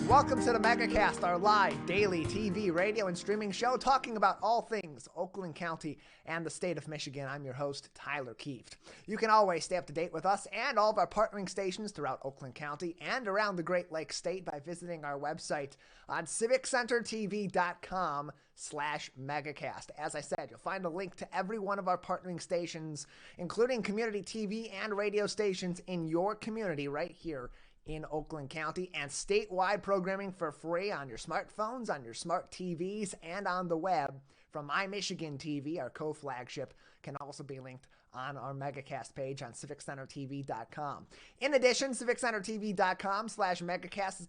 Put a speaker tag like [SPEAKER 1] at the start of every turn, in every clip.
[SPEAKER 1] Welcome to the Megacast, our live daily TV, radio, and streaming show talking about all things Oakland County and the state of Michigan. I'm your host, Tyler Kieft. You can always stay up to date with us and all of our partnering stations throughout Oakland County and around the Great Lakes state by visiting our website on civiccentertv.com/megacast. As I said, you'll find a link to every one of our partnering stations, including community TV and radio stations in your community right here in Oakland County, and statewide programming for free on your smartphones, on your smart TVs, and on the web from My Michigan TV, our co-flagship, can also be linked on our Megacast page on civiccentertv.com. In addition, civiccentertv.com/megacast is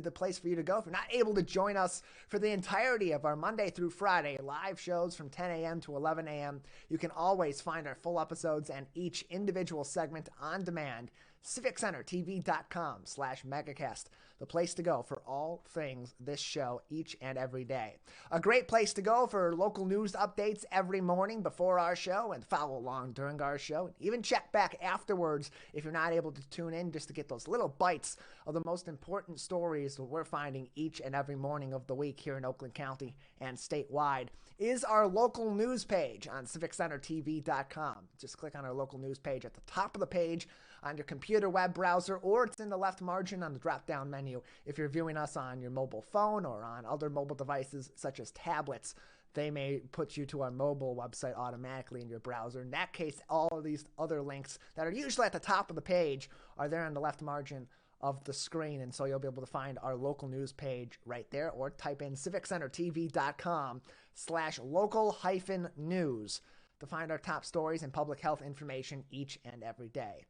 [SPEAKER 1] the place for you to go if you're not able to join us for the entirety of our Monday through Friday live shows from 10 a.m. to 11 a.m. You can always find our full episodes and each individual segment on demand. civiccentertv.com/megacast, the place to go for all things this show each and every day. A great place to go for local news updates every morning before our show and follow along during our show, and even check back afterwards if you're not able to tune in, just to get those little bites of the most important stories that we're finding each and every morning of the week here in Oakland County and statewide, is our local news page on civiccentertv.com. Just click on our local news page at the top of the page on your computer web browser, or it's in the left margin on the drop-down menu if you're viewing us on your mobile phone or on other mobile devices such as tablets. They may put you to our mobile website automatically in your browser. In that case, all of these other links that are usually at the top of the page are there on the left margin of the screen, and so you'll be able to find our local news page right there, or type in civiccentertv.com/local-news to find our top stories and public health information each and every day.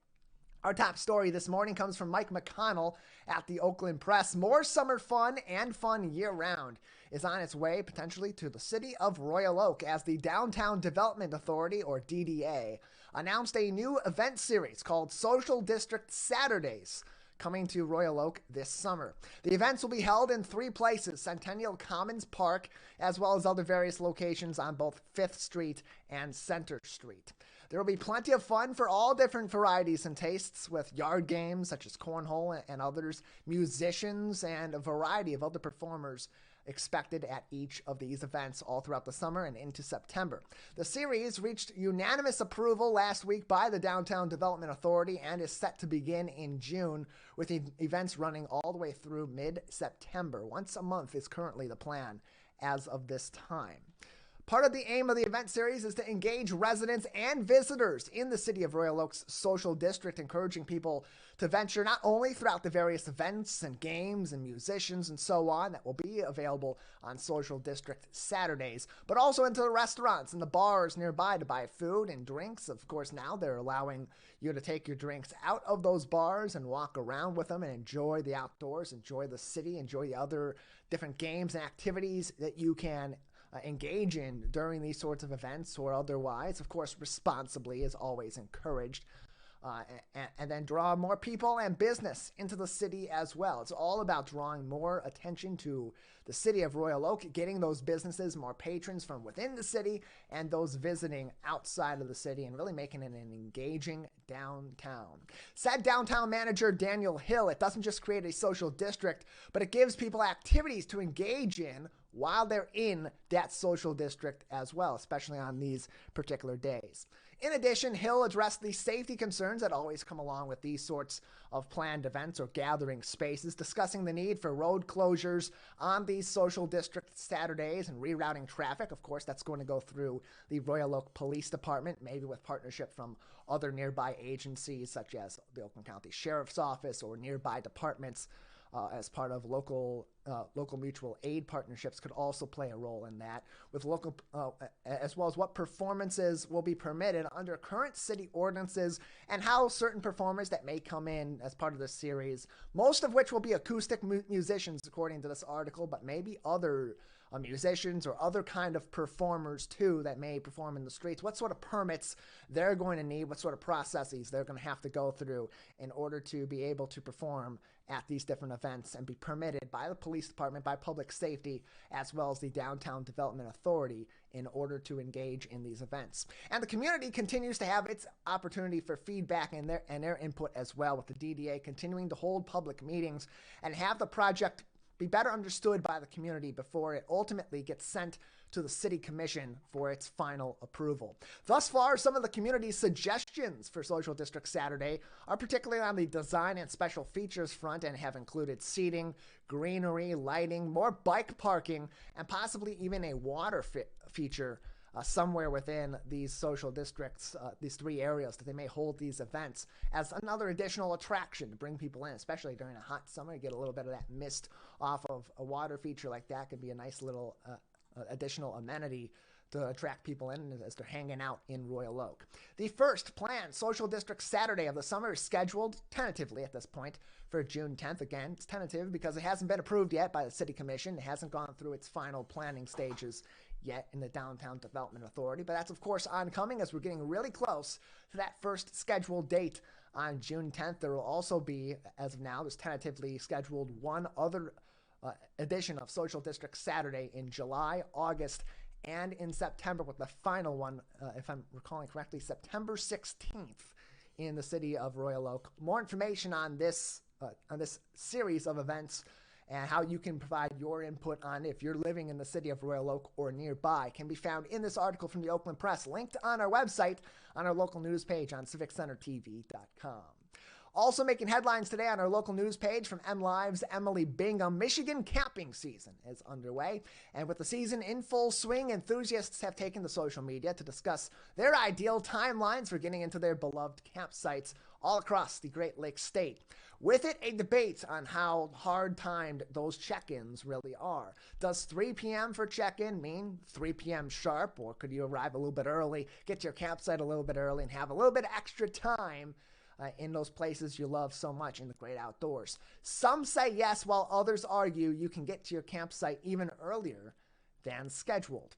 [SPEAKER 1] Our top story this morning comes from Mike McConnell at the Oakland Press. More summer fun and fun year-round is on its way potentially to the city of Royal Oak as the Downtown Development Authority, or DDA, announced a new event series called Social District Saturdays, coming to Royal Oak this summer. The events will be held in 3 places: Centennial Commons Park, as well as other various locations on both 5th Street and Center Street. There will be plenty of fun for all different varieties and tastes, with yard games such as cornhole and others, musicians, and a variety of other performers expected at each of these events all throughout the summer and into September. The series reached unanimous approval last week by the Downtown Development Authority and is set to begin in June, with events running all the way through mid-September. Once a month is currently the plan as of this time. Part of the aim of the event series is to engage residents and visitors in the city of Royal Oak's social district, encouraging people to venture not only throughout the various events and games and musicians and so on that will be available on Social District Saturdays, but also into the restaurants and the bars nearby to buy food and drinks. Of course, now they're allowing you to take your drinks out of those bars and walk around with them and enjoy the outdoors, enjoy the city, enjoy the other different games and activities that you can engage in during these sorts of events or otherwise. Of course, responsibly is always encouraged. And then draw more people and business into the city as well. It's all about drawing more attention to the city of Royal Oak, getting those businesses more patrons from within the city and those visiting outside of the city, and really making it an engaging downtown. Said downtown manager Daniel Hill, it doesn't just create a social district, but it gives people activities to engage in while they're in that social district as well, especially on these particular days. In addition, Hill addressed the safety concerns that always come along with these sorts of planned events or gathering spaces, discussing the need for road closures on these social district Saturdays and rerouting traffic. Of course, that's going to go through the Royal Oak Police Department, maybe with partnership from other nearby agencies such as the Oakland County Sheriff's Office or nearby departments. As part of local mutual aid partnerships could also play a role in that, with local as well as what performances will be permitted under current city ordinances and how certain performers that may come in as part of this series, most of which will be acoustic musicians according to this article, but maybe other musicians or other kind of performers too that may perform in the streets, what sort of permits they're going to need, what sort of processes they're going to have to go through in order to be able to perform at these different events and be permitted by the police department, by public safety, as well as the Downtown Development Authority in order to engage in these events. And the community continues to have its opportunity for feedback and their input as well, with the DDA continuing to hold public meetings and have the project be better understood by the community before it ultimately gets sent to the City Commission for its final approval. Thus far, some of the community's suggestions for Social District Saturday are particularly on the design and special features front and have included seating, greenery, lighting, more bike parking, and possibly even a water feature somewhere within these social districts, these three areas that they may hold these events as another additional attraction to bring people in, especially during a hot summer. You get a little bit of that mist off of a water feature like that. Could be a nice little additional amenity to attract people in as they're hanging out in Royal Oak. The first planned Social District Saturday of the summer is scheduled tentatively at this point for June 10th. Again, it's tentative because it hasn't been approved yet by the City Commission. It hasn't gone through its final planning stages yet in the Downtown Development Authority, but that's of course oncoming as we're getting really close to that first scheduled date on June 10th. There will also be, as of now, there's tentatively scheduled one other edition of Social District Saturday in July, August, and in September, with the final one, if I'm recalling correctly, September 16th in the city of Royal Oak. More information on this series of events and how you can provide your input on if you're living in the city of Royal Oak or nearby can be found in this article from the Oakland Press, linked on our website on our local news page on civiccentertv.com. Also making headlines today on our local news page from MLive's Emily Bingham, Michigan camping season is underway. And with the season in full swing, enthusiasts have taken to social media to discuss their ideal timelines for getting into their beloved campsites all across the Great Lakes state. With it, a debate on how hard-timed those check-ins really are. Does 3 p.m. for check-in mean 3 p.m. sharp, or could you arrive a little bit early, get to your campsite a little bit early, and have a little bit extra time in those places you love so much in the great outdoors? Some say yes, while others argue you can get to your campsite even earlier than scheduled.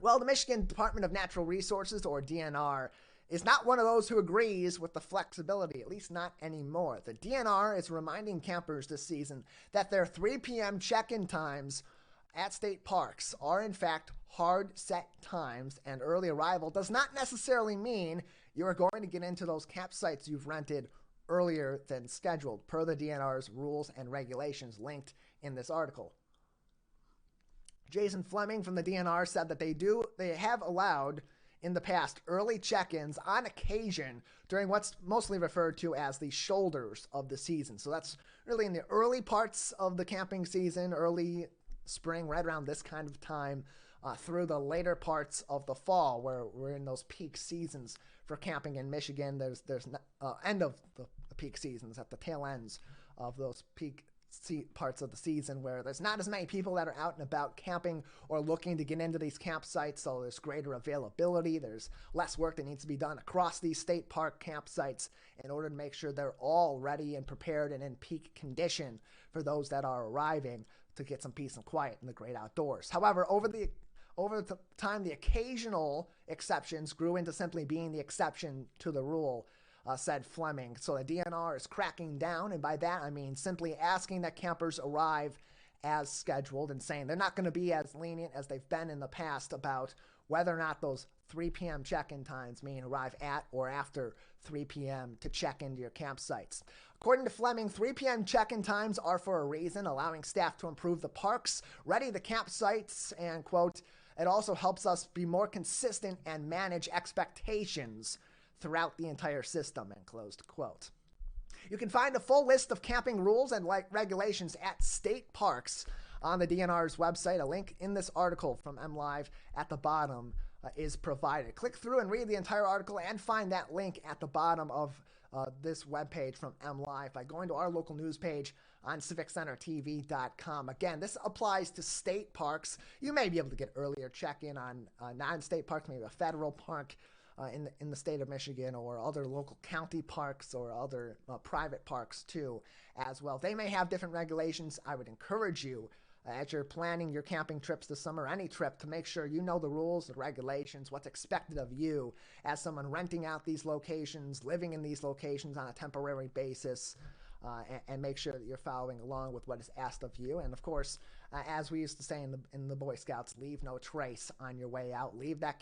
[SPEAKER 1] Well, the Michigan Department of Natural Resources, or DNR, is not one of those who agrees with the flexibility, at least not anymore. The DNR is reminding campers this season that their 3 p.m. check-in times at state parks are in fact hard set times, and early arrival does not necessarily mean you are going to get into those campsites you've rented earlier than scheduled, per the DNR's rules and regulations linked in this article. Jason Fleming from the DNR said that they have allowed in the past early check-ins on occasion during what's mostly referred to as the shoulders of the season. So that's really in the early parts of the camping season, early spring, right around this kind of time, through the later parts of the fall, where we're in those peak seasons for camping in Michigan. There's end of the peak seasons, at the tail ends of those peak parts of the season, where there's not as many people that are out and about camping or looking to get into these campsites, so there's greater availability. There's less work that needs to be done across these state park campsites in order to make sure they're all ready and prepared and in peak condition for those that are arriving to get some peace and quiet in the great outdoors. However, over the time, the occasional exceptions grew into simply being the exception to the rule, said Fleming. So the DNR is cracking down, and by that I mean simply asking that campers arrive as scheduled and saying they're not going to be as lenient as they've been in the past about whether or not those 3 p.m. check-in times mean arrive at or after 3 p.m. to check into your campsites. According to Fleming, 3 p.m. check-in times are for a reason, allowing staff to improve the parks, ready the campsites, and, quote, it also helps us be more consistent and manage expectations throughout the entire system, end closed quote. You can find a full list of camping rules and regulations at state parks on the DNR's website. A link in this article from MLive at the bottom is provided. Click through and read the entire article and find that link at the bottom of this webpage from MLive by going to our local news page on civiccentertv.com. Again, this applies to state parks. You may be able to get earlier check-in on non-state parks, maybe a federal park in the state of Michigan, or other local county parks, or other private parks too as well. They may have different regulations. I would encourage you as you're planning your camping trips this summer, any trip, to make sure you know the rules, the regulations, what's expected of you as someone renting out these locations, living in these locations on a temporary basis, and make sure that you're following along with what is asked of you. And of course, as we used to say in the Boy Scouts, leave no trace on your way out. Leave that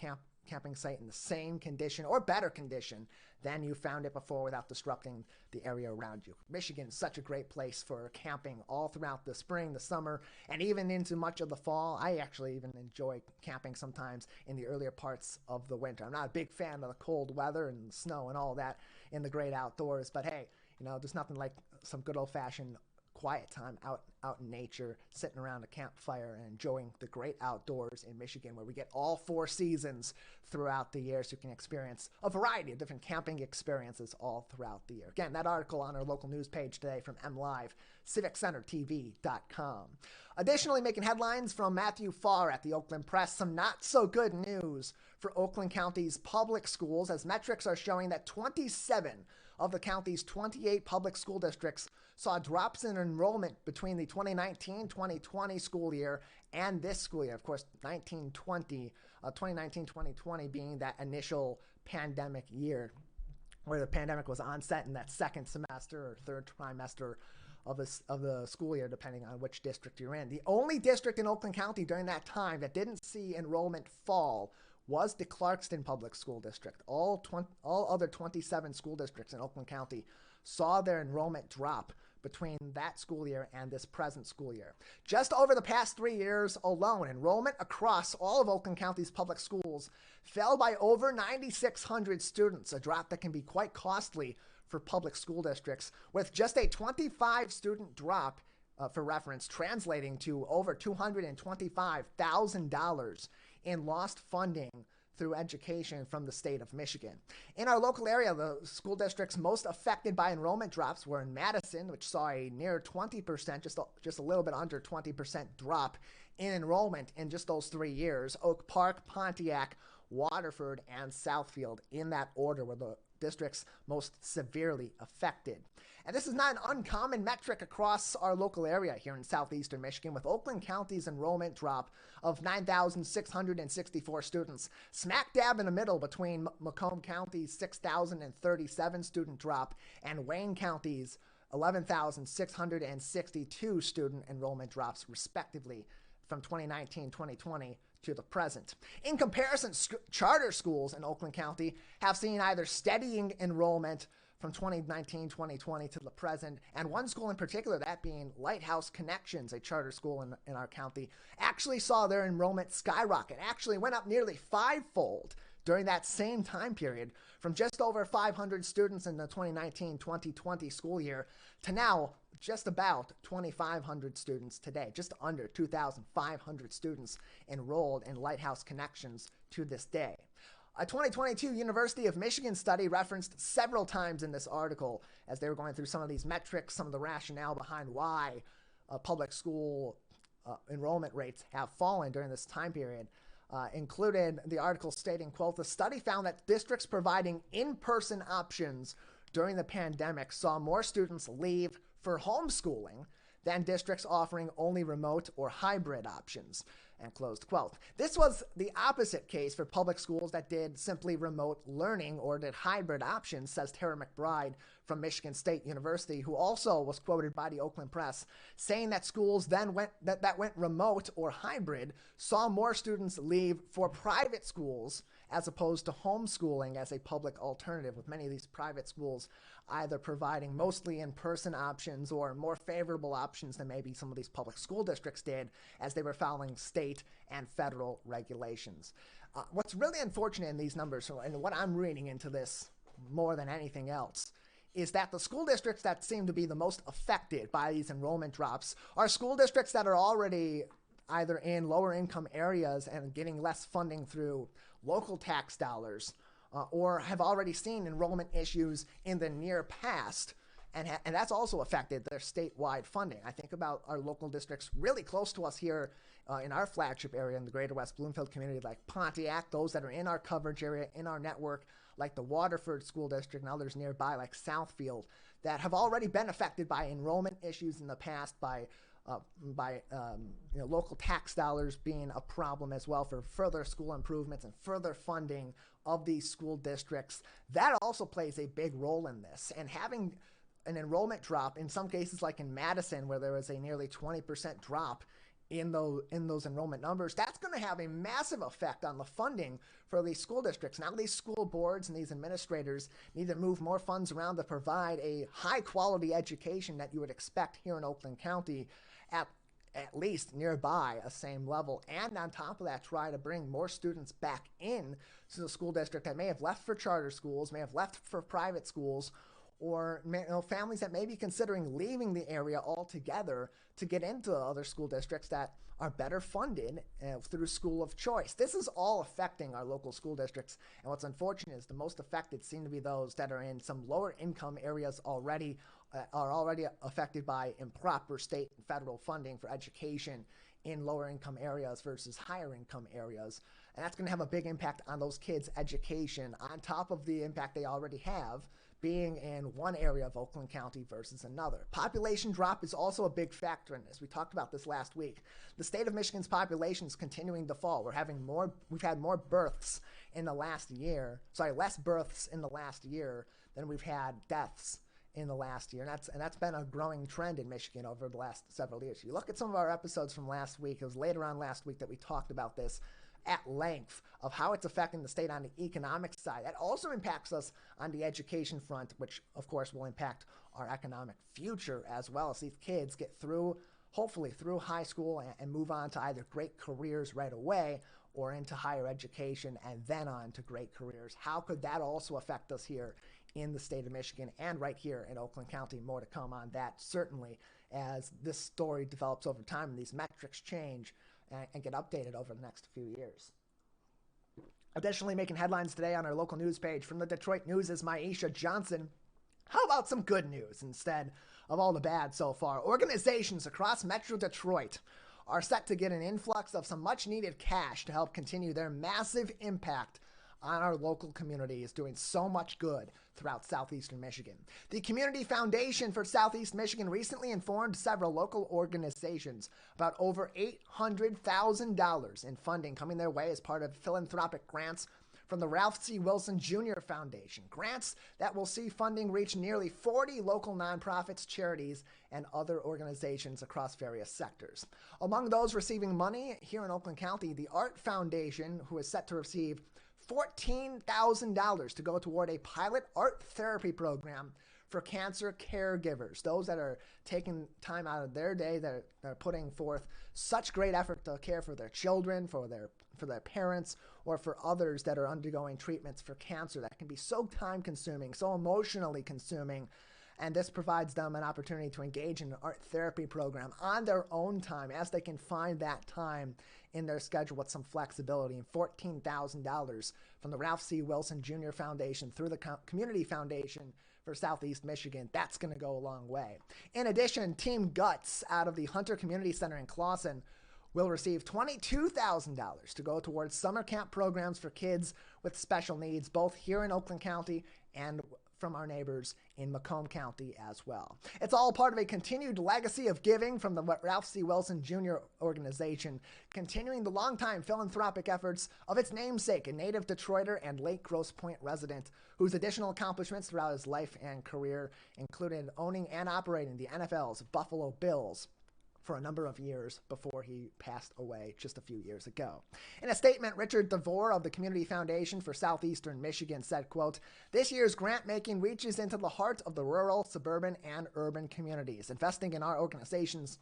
[SPEAKER 1] camping site in the same condition or better condition than you found it before without disrupting the area around you. Michigan is such a great place for camping all throughout the spring, the summer, and even into much of the fall. I actually even enjoy camping sometimes in the earlier parts of the winter. I'm not a big fan of the cold weather and snow and all that in the great outdoors, but hey, there's nothing like some good old-fashioned quiet time out in nature, sitting around a campfire and enjoying the great outdoors in Michigan, where we get all 4 seasons throughout the year, so you can experience a variety of different camping experiences all throughout the year. Again, that article on our local news page today from MLive, civiccentertv.com. Additionally, making headlines from Matthew Farr at the Oakland Press, some not so good news for Oakland County's public schools, as metrics are showing that 27 of the county's 28 public school districts saw drops in enrollment between the 2019-2020 school year and this school year. Of course, 2019-2020 being that initial pandemic year where the pandemic was onset in that second semester or third trimester of the school year, depending on which district you're in. The only district in Oakland County during that time that didn't see enrollment fall was the Clarkston Public School District. All other 27 school districts in Oakland County saw their enrollment drop between that school year and this present school year. Just over the past 3 years alone, enrollment across all of Oakland County's public schools fell by over 9,600 students, a drop that can be quite costly for public school districts, with just a 25 student drop, for reference, translating to over $225,000 in lost funding through education from the state of Michigan. In our local area, the school districts most affected by enrollment drops were in Madison, which saw a near 20%, just a little bit under 20% drop in enrollment in just those 3 years. Oak Park, Pontiac, Waterford, and Southfield, in that order, were the districts most severely affected. And this is not an uncommon metric across our local area here in southeastern Michigan, with Oakland County's enrollment drop of 9,664 students, smack dab in the middle between Macomb County's 6,037 student drop and Wayne County's 11,662 student enrollment drops, respectively, from 2019-2020 to the present. In comparison, charter schools in Oakland County have seen either steadying enrollment from 2019-2020 to the present, and one school in particular, that being Lighthouse Connections, a charter school in our county, actually saw their enrollment skyrocket, actually went up nearly 5-fold during that same time period, from just over 500 students in the 2019-2020 school year to now just about 2,500 students today, just under 2,500 students enrolled in Lighthouse Connections to this day. A 2022 University of Michigan study referenced several times in this article as they were going through some of these metrics, some of the rationale behind why public school enrollment rates have fallen during this time period, included the article stating, quote, "The study found that districts providing in-person options during the pandemic saw more students leave for homeschooling than districts offering only remote or hybrid options," and closed quote. This was the opposite case for public schools that did simply remote learning or did hybrid options, says Tara McBride from Michigan State University, who also was quoted by the Oakland Press, saying that schools then went remote or hybrid saw more students leave for private schools as opposed to homeschooling as a public alternative, with many of these private schools either providing mostly in-person options or more favorable options than maybe some of these public school districts did, as they were following state and federal regulations. What's really unfortunate in these numbers, and what I'm reading into this more than anything else, is that the school districts that seem to be the most affected by these enrollment drops are school districts that are already either in lower income areas and getting less funding through local tax dollars, or have already seen enrollment issues in the near past, and that's also affected their statewide funding. I think about our local districts really close to us here in our flagship area in the greater West Bloomfield community, like Pontiac, those that are in our coverage area, in our network, like the Waterford School District and others nearby, like Southfield, that have already been affected by enrollment issues in the past, by local tax dollars being a problem as well for further school improvements and further funding of these school districts. That also plays a big role in this. And having an enrollment drop, in some cases like in Madison, where there was a nearly 20% drop in those enrollment numbers, that's going to have a massive effect on the funding for these school districts. Now these school boards and these administrators need to move more funds around to provide a high quality education that you would expect here in Oakland County at least nearby a same level, and on top of that try to bring more students back in to the school district that may have left for charter schools, may have left for private schools, or families that may be considering leaving the area altogether to get into other school districts that are better funded through school of choice. This is all affecting our local school districts, and what's unfortunate is the most affected seem to be those that are in some lower income areas already, are already affected by improper state and federal funding for education in lower income areas versus higher income areas. And that's going to have a big impact on those kids' education on top of the impact they already have being in one area of Oakland County versus another. Population drop is also a big factor in this. We talked about this last week. The state of Michigan's population is continuing to fall. We've had more births in the last year, less births in the last year than we've had deaths in the last year. And that's been a growing trend in Michigan over the last several years. You look at some of our episodes from last week, it was later on last week that we talked about this at length of how it's affecting the state on the economic side. That also impacts us on the education front, which of course will impact our economic future as well as these kids get through, hopefully through high school and move on to either great careers right away or into higher education and then on to great careers. How could that also affect us here in the state of Michigan and right here in Oakland County? More to come on that certainly as this story develops over time and these metrics change and get updated over the next few years. Additionally, making headlines today on our local news page from the Detroit News is Alysha Johnson. How about some good news instead of all the bad so far? Organizations across Metro Detroit are set to get an influx of some much needed cash to help continue their massive impact on our local communities, doing so much good throughout southeastern Michigan. The Community Foundation for Southeast Michigan recently informed several local organizations about over $800,000 in funding coming their way as part of philanthropic grants from the Ralph C. Wilson Jr. Foundation. Grants that will see funding reach nearly 40 local nonprofits, charities, and other organizations across various sectors. Among those receiving money here in Oakland County, the Art Foundation, who is set to receive $14,000 to go toward a pilot art therapy program for cancer caregivers, those that are taking time out of their day, that are putting forth such great effort to care for their children, for their parents, or for others that are undergoing treatments for cancer that can be so time consuming, so emotionally consuming. And this provides them an opportunity to engage in an art therapy program on their own time as they can find that time in their schedule with some flexibility. And $14,000 from the Ralph C. Wilson Jr. Foundation through the Community Foundation for Southeast Michigan, that's going to go a long way. In addition, Team Guts out of the Hunter Community Center in Clawson will receive $22,000 to go towards summer camp programs for kids with special needs, both here in Oakland County and from our neighbors in Macomb County as well. It's all part of a continued legacy of giving from the Ralph C. Wilson Jr. organization, continuing the longtime philanthropic efforts of its namesake, a native Detroiter and Lake Grosse Pointe resident, whose additional accomplishments throughout his life and career included owning and operating the NFL's Buffalo Bills for a number of years before he passed away just a few years ago. In a statement, Richard DeVore of the Community Foundation for Southeastern Michigan said, quote, "This year's grant making reaches into the heart of the rural, suburban, and urban communities, investing in our organizations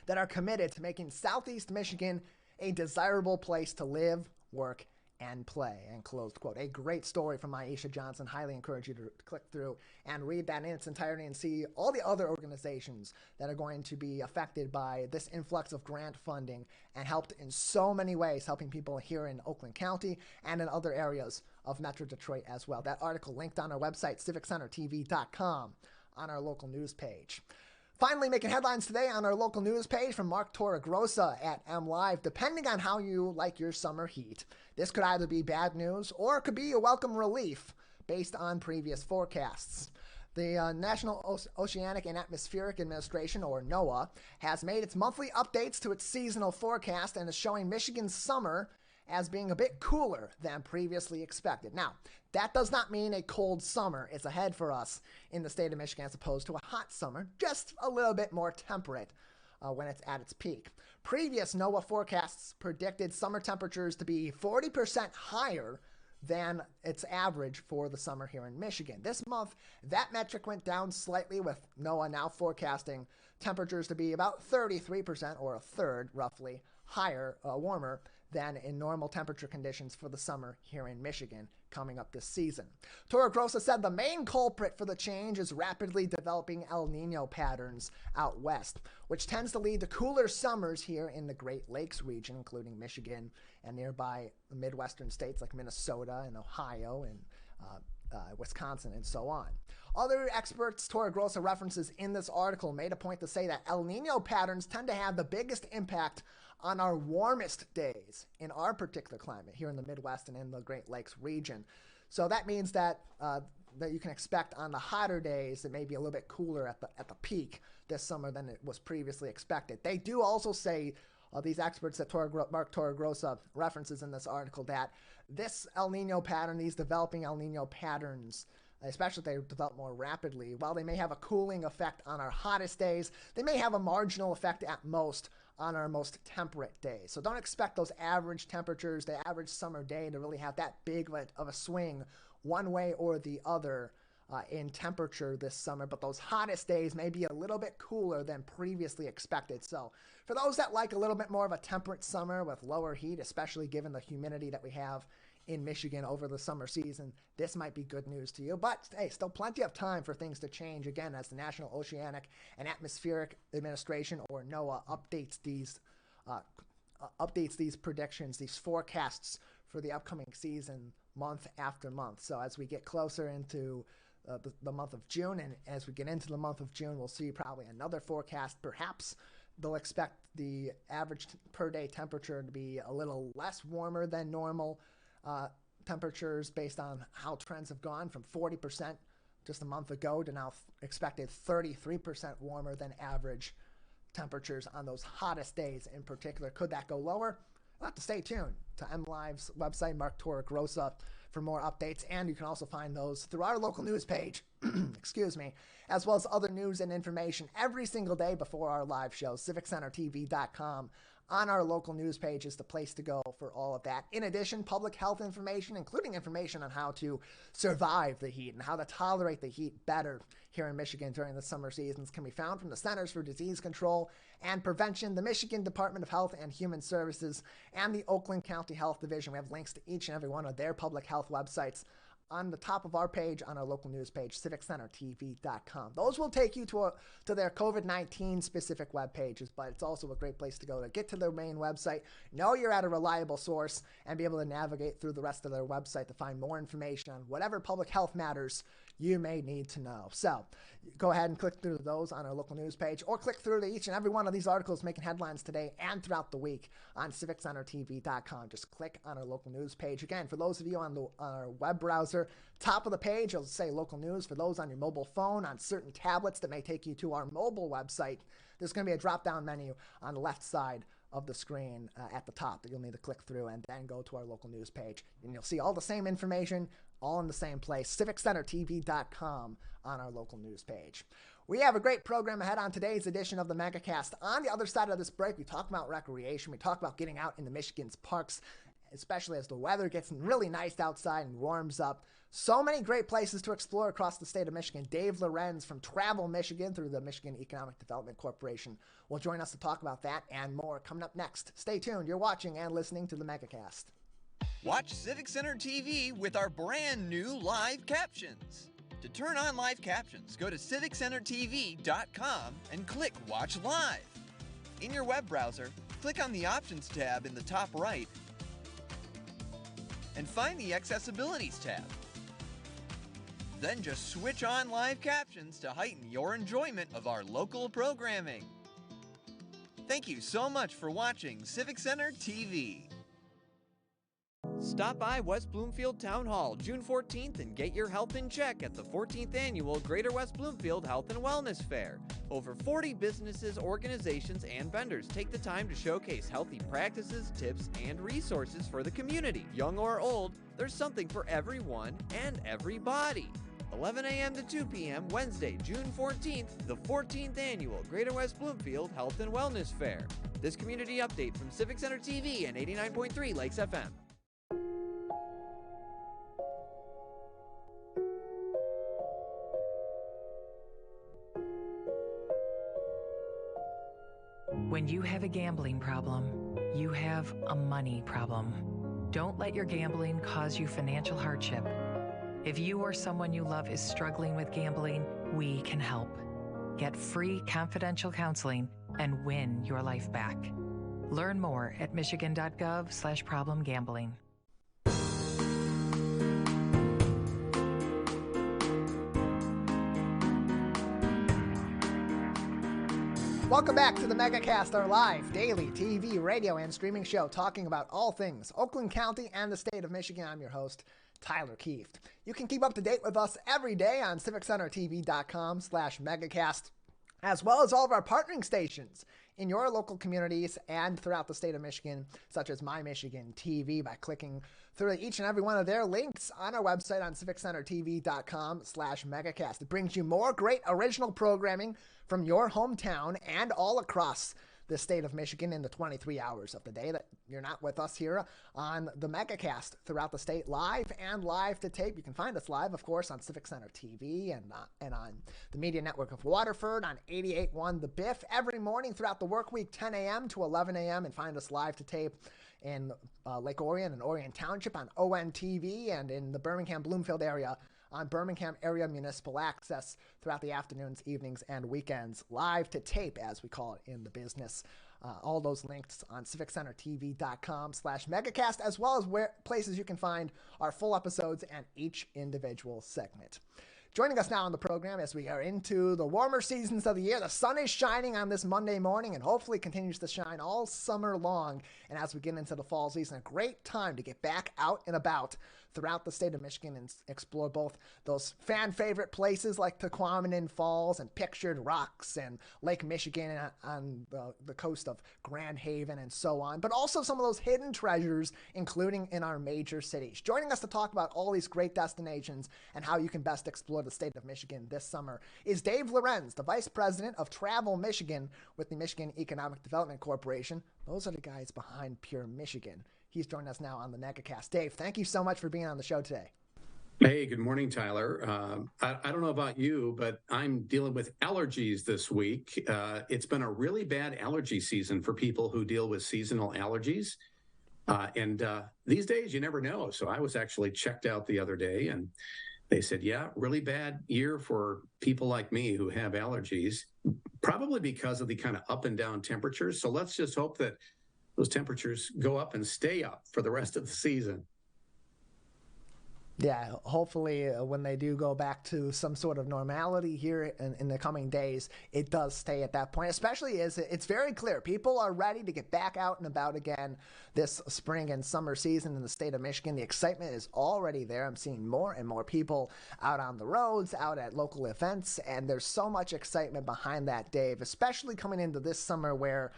[SPEAKER 1] that are committed to making Southeast Michigan a desirable place to live, work, and play," and closed quote. A great story from Alysha Johnson. Highly encourage you to click through and read that in its entirety and see all the other organizations that are going to be affected by this influx of grant funding and helped in so many ways, helping people here in Oakland County and in other areas of Metro Detroit as well. That article linked on our website, civiccentertv.com, on our local news page. Finally, making headlines today on our local news page from Mark Torregrossa at MLive. Depending on how you like your summer heat, this could either be bad news or it could be a welcome relief based on previous forecasts. The National Oceanic and Atmospheric Administration, or NOAA, has made its monthly updates to its seasonal forecast and is showing Michigan's summer as being a bit cooler than previously expected. Now, that does not mean a cold summer is ahead for us in the state of Michigan as opposed to a hot summer, just a little bit more temperate when it's at its peak. Previous NOAA forecasts predicted summer temperatures to be 40% higher than its average for the summer here in Michigan. This month, that metric went down slightly, with NOAA now forecasting temperatures to be about 33%, or a third roughly, higher, warmer than in normal temperature conditions for the summer here in Michigan coming up this season. Torregrossa said the main culprit for the change is rapidly developing El Nino patterns out west, which tends to lead to cooler summers here in the Great Lakes region, including Michigan and nearby Midwestern states like Minnesota and Ohio and Wisconsin and so on. Other experts Torregrossa references in this article made a point to say that El Nino patterns tend to have the biggest impact on our warmest days in our particular climate here in the Midwest and in the Great Lakes region. So that means that that you can expect on the hotter days it may be a little bit cooler at the peak this summer than it was previously expected. They do also say, these experts that Mark Torregrossa references in this article, that this El Nino pattern, these developing El Nino patterns, especially if they develop more rapidly, while they may have a cooling effect on our hottest days, they may have a marginal effect at most on our most temperate days. So don't expect those average temperatures, the average summer day, to really have that big of a swing one way or the other in temperature this summer. But those hottest days may be a little bit cooler than previously expected. So for those that like a little bit more of a temperate summer with lower heat, especially given the humidity that we have in Michigan over the summer season, this might be good news to you. But hey, still plenty of time for things to change, again, as the National Oceanic and Atmospheric Administration, or NOAA, updates these predictions, these forecasts for the upcoming season month after month. So as we get closer into the month of June, and as we get into the month of June, we'll see probably another forecast. Perhaps they'll expect the average per day temperature to be a little less warmer than normal temperatures, based on how trends have gone from 40% just a month ago to now expected 33% warmer than average temperatures on those hottest days in particular. Could that go lower? We'll have to stay tuned to MLive's website, Mark Torregrossa, for more updates. And you can also find those through our local news page, excuse me, as well as other news and information every single day before our live shows. CivicCenterTV.com on our local news page is the place to go for all of that. In addition, public health information, including information on how to survive the heat and how to tolerate the heat better here in Michigan during the summer seasons, can be found from the Centers for Disease Control and Prevention, the Michigan Department of Health and Human Services, and the Oakland County Health Division. We have links to each and every one of their public health websites on the top of our page, on our local news page, CivicCenterTV.com. Those will take you to their COVID-19 specific web pages, but it's also a great place to go to get to their main website, know you're at a reliable source, and be able to navigate through the rest of their website to find more information on whatever public health matters you may need to know. So go ahead and click through those on our local news page, or click through to each and every one of these articles making headlines today and throughout the week on CivicCenterTV.com. Just click on our local news page. Again, for those of you on our web browser, top of the page, it'll say local news. For those on your mobile phone, on certain tablets that may take you to our mobile website, there's going to be a drop-down menu on the left side of the screen at the top that you'll need to click through, and then go to our local news page. And you'll see all the same information, all in the same place, CivicCenterTV.com on our local news page. We have a great program ahead on today's edition of the Megacast. On the other side of this break, we talk about recreation. We talk about getting out into Michigan's parks, especially as the weather gets really nice outside and warms up. So many great places to explore across the state of Michigan. Dave Lorenz from Travel Michigan through the Michigan Economic Development Corporation will join us to talk about that and more coming up next. Stay tuned. You're watching and listening to the Megacast.
[SPEAKER 2] Watch Civic Center TV with our brand new live captions. To turn on live captions, go to CivicCenterTV.com and click Watch Live. In your web browser, click on the Options tab in the top right and find the Accessibilities tab. Then just switch on live captions to heighten your enjoyment of our local programming. Thank you so much for watching Civic Center TV. Stop by West Bloomfield Town Hall June 14th and get your health in check at the 14th Annual Greater West Bloomfield Health and Wellness Fair. Over 40 businesses, organizations, and vendors take the time to showcase healthy practices, tips, and resources for the community. Young or old, there's something for everyone and everybody. 11 a.m. to 2 p.m. Wednesday, June 14th, the 14th annual Greater West Bloomfield Health and Wellness Fair. This community update from Civic Center TV and 89.3 Lakes FM.
[SPEAKER 3] When you have a gambling problem, you have a money problem. Don't let your gambling cause you financial hardship. If you or someone you love is struggling with gambling, we can help. Get free confidential counseling and win your life back. Learn more at michigan.gov/problemgambling.
[SPEAKER 1] Welcome back to the Megacast, our live daily TV, radio, and streaming show talking about all things Oakland County and the state of Michigan. I'm your host, Tyler Kieft. You can keep up to date with us every day on civiccentertv.com/megacast, as well as all of our partnering stations in your local communities and throughout the state of Michigan, such as My Michigan TV, by clicking through each and every one of their links on our website on civiccentertv.com/megacast. It brings you more great original programming from your hometown and all across the state of Michigan in the 23 hours of the day that you're not with us here on the Megacast throughout the state, live and live to tape. You can find us live, of course, on Civic Center TV and on the Media Network of Waterford on 88.1 The Biff every morning throughout the work week, 10 a.m. to 11 a.m. and find us live to tape in Lake Orion and Orion Township on ONTV and in the Birmingham-Bloomfield area on Birmingham Area Municipal Access throughout the afternoons, evenings, and weekends, live to tape, as we call it in the business. All those links on civiccentertv.com/megacast, as well as places you can find our full episodes and each individual segment. Joining us now on the program as we are into the warmer seasons of the year. The sun is shining on this Monday morning and hopefully continues to shine all summer long. And as we get into the fall season, a great time to get back out and about throughout the state of Michigan and explore both those fan favorite places like Tequamanon Falls and Pictured Rocks and Lake Michigan on the coast of Grand Haven and so on, but also some of those hidden treasures, including in our major cities. Joining us to talk about all these great destinations and how you can best explore the state of Michigan this summer is Dave Lorenz, the Vice President of Travel Michigan with the Michigan Economic Development Corporation. Those are the guys behind Pure Michigan. He's joining us now on the Megacast. Dave, thank you so much for being on the show today.
[SPEAKER 4] Hey, good morning, Tyler. I don't know about you, but I'm dealing with allergies this week. It's been a really bad allergy season for people who deal with seasonal allergies. And these days, you never know. So I was actually checked out the other day, and they said, yeah, really bad year for people like me who have allergies, probably because of the kind of up and down temperatures. So let's just hope that those temperatures go up and stay up for the rest of the season.
[SPEAKER 1] Yeah, hopefully when they do go back to some sort of normality here in the coming days, it does stay at that point, especially as it's very clear. People are ready to get back out and about again this spring and summer season in the state of Michigan. The excitement is already there. I'm seeing more and more people out on the roads, out at local events, and there's so much excitement behind that, Dave, especially coming into this summer where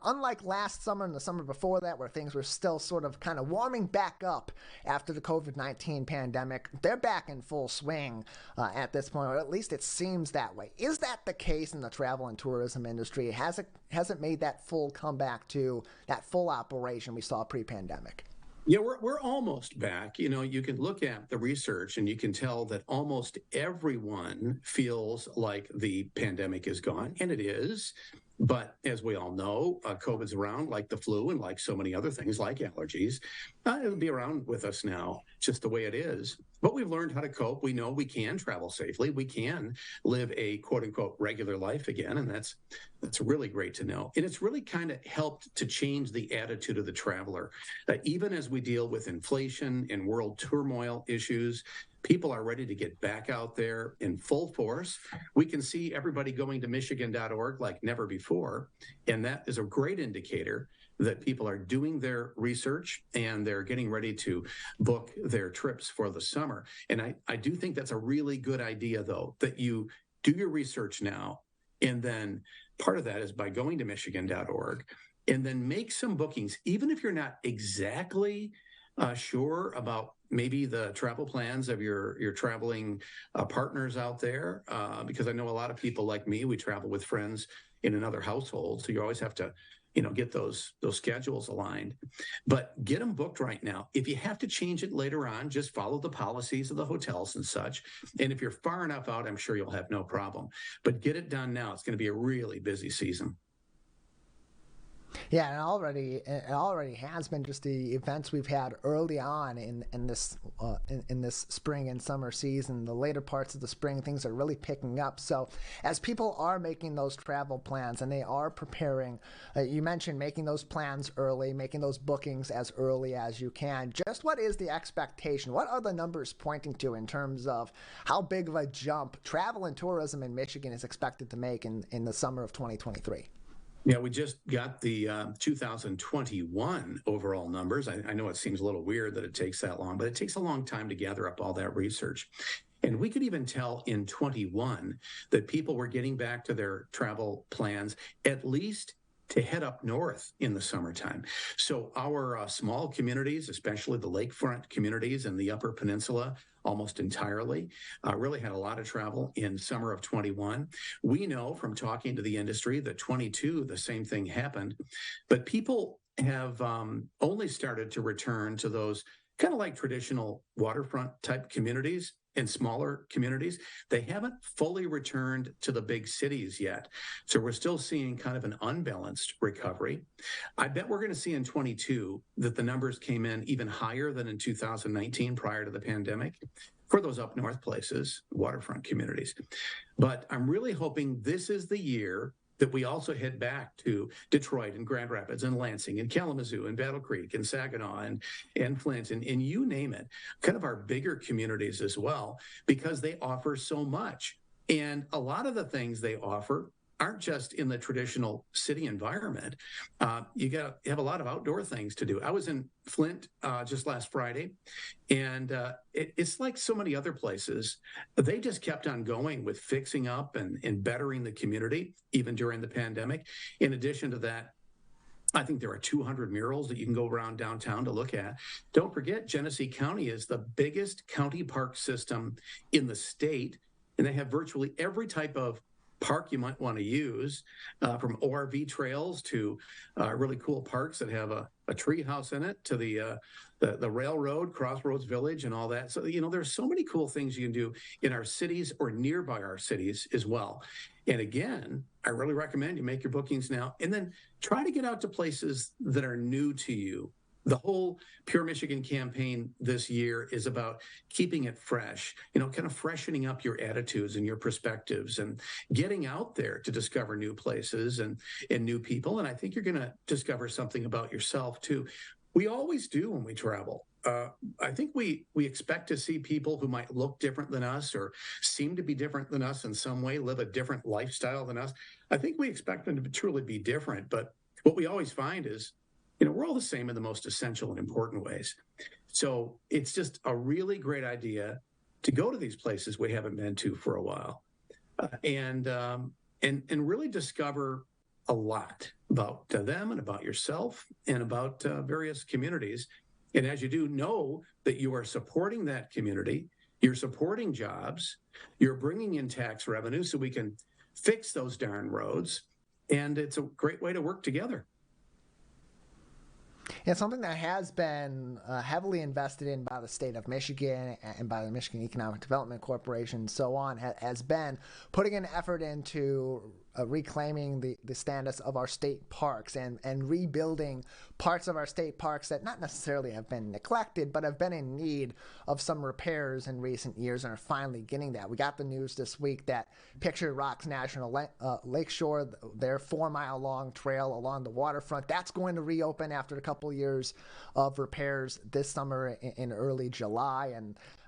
[SPEAKER 1] unlike last summer and the summer before that, where things were still sort of kind of warming back up after the COVID-19 pandemic, they're back in full swing at this point, or at least it seems that way. Is that the case in the travel and tourism industry? Has it made that full comeback to that full operation we saw pre-pandemic?
[SPEAKER 4] Yeah, we're almost back. You know, you can look at the research and you can tell that almost everyone feels like the pandemic is gone, and it is. But as we all know, COVID's around like the flu and like so many other things like allergies. It'll be around with us now, just the way it is. But we've learned how to cope. We know we can travel safely. We can live a quote unquote regular life again. And that's really great to know. And it's really kind of helped to change the attitude of the traveler. Even as we deal with inflation and world turmoil issues, people are ready to get back out there in full force. We can see everybody going to Michigan.org like never before. And that is a great indicator that people are doing their research and they're getting ready to book their trips for the summer. And I do think that's a really good idea, though, that you do your research now. And then part of that is by going to Michigan.org and then make some bookings, even if you're not exactly sure about maybe the travel plans of your traveling partners out there, because I know a lot of people like me, we travel with friends in another household, so you always have to get those schedules aligned, but get them booked right now. If you have to change it later on, just follow the policies of the hotels and such. And if you're far enough out, I'm sure you'll have no problem, but get it done now. It's going to be a really busy season.
[SPEAKER 1] Yeah, and it already has been. Just the events we've had early on in this in this spring and summer season. The later parts of the spring, things are really picking up. So as people are making those travel plans and they are preparing, you mentioned making those plans early, making those bookings as early as you can. Just what is the expectation? What are the numbers pointing to in terms of how big of a jump travel and tourism in Michigan is expected to make in the summer of 2023?
[SPEAKER 4] Yeah, we just got the 2021 overall numbers. I know it seems a little weird that it takes that long, but it takes a long time to gather up all that research. And we could even tell in 21 that people were getting back to their travel plans, at least to head up north in the summertime. So our small communities, especially the lakefront communities and the Upper Peninsula, almost entirely, really had a lot of travel in summer of 21. We know from talking to the industry that 22, the same thing happened, but people have only started to return to those kind of like traditional waterfront type communities and smaller communities. They haven't fully returned to the big cities yet. So we're still seeing kind of an unbalanced recovery. I bet we're going to see in 22 that the numbers came in even higher than in 2019 prior to the pandemic for those up north places, waterfront communities. But I'm really hoping this is the year that we also head back to Detroit and Grand Rapids and Lansing and Kalamazoo and Battle Creek and Saginaw and Flint and you name it, kind of our bigger communities as well, because they offer so much. And a lot of the things they offer aren't just in the traditional city environment. You got to have a lot of outdoor things to do. I was in Flint just last Friday, and it's like so many other places. They just kept on going with fixing up and bettering the community, even during the pandemic. In addition to that, I think there are 200 murals that you can go around downtown to look at. Don't forget, Genesee County is the biggest county park system in the state, and they have virtually every type of park you might want to use, from ORV trails to really cool parks that have a tree house in it, to the railroad, Crossroads Village, and all that. So, there's so many cool things you can do in our cities or nearby our cities as well. And again, I really recommend you make your bookings now and then try to get out to places that are new to you. The whole Pure Michigan campaign this year is about keeping it fresh, kind of freshening up your attitudes and your perspectives and getting out there to discover new places and new people. And I think you're going to discover something about yourself too. We always do when we travel. I think we expect to see people who might look different than us or seem to be different than us in some way, live a different lifestyle than us. I think we expect them to truly be different. But what we always find is, we're all the same in the most essential and important ways. So it's just a really great idea to go to these places we haven't been to for a while, and really discover a lot about them and about yourself and about various communities. And as you do, know that you are supporting that community, you're supporting jobs, you're bringing in tax revenue so we can fix those darn roads, and it's a great way to work together.
[SPEAKER 1] It's something that has been heavily invested in by the state of Michigan and by the Michigan Economic Development Corporation and so on, has been putting an effort into reclaiming the status of our state parks and rebuilding parts of our state parks that not necessarily have been neglected, but have been in need of some repairs in recent years and are finally getting that. We got the news this week that Pictured Rocks National Lakeshore, their 4-mile-long trail along the waterfront, that's going to reopen after a couple of years of repairs this summer in early July.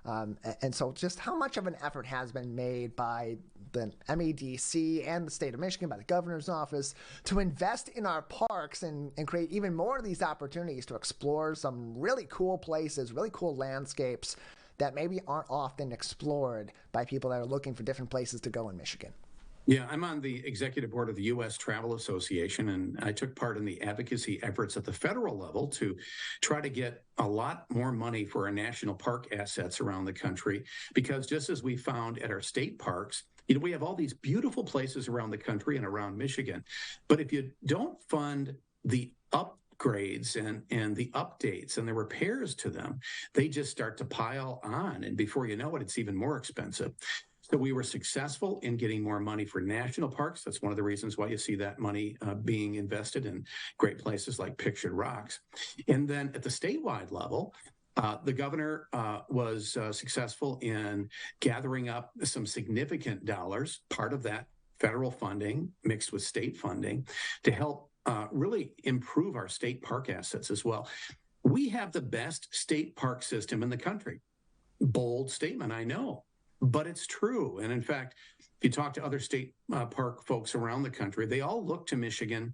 [SPEAKER 1] And so just how much of an effort has been made by the MEDC and the state of Michigan, by the governor's office, to invest in our parks and create even more of these opportunities to explore some really cool places, really cool landscapes that maybe aren't often explored by people that are looking for different places to go in Michigan.
[SPEAKER 4] Yeah, I'm on the executive board of the U.S. Travel Association, and I took part in the advocacy efforts at the federal level to try to get a lot more money for our national park assets around the country. Because just as we found at our state parks, we have all these beautiful places around the country and around Michigan. But if you don't fund the upgrades and the updates and the repairs to them, they just start to pile on. And before you know it, it's even more expensive. So we were successful in getting more money for national parks. That's one of the reasons why you see that money being invested in great places like Pictured Rocks. And then at the statewide level, the governor was successful in gathering up some significant dollars, part of that federal funding mixed with state funding, to help really improve our state park assets as well. We have the best state park system in the country. Bold statement, I know. But it's true. And in fact, if you talk to other state park folks around the country, they all look to Michigan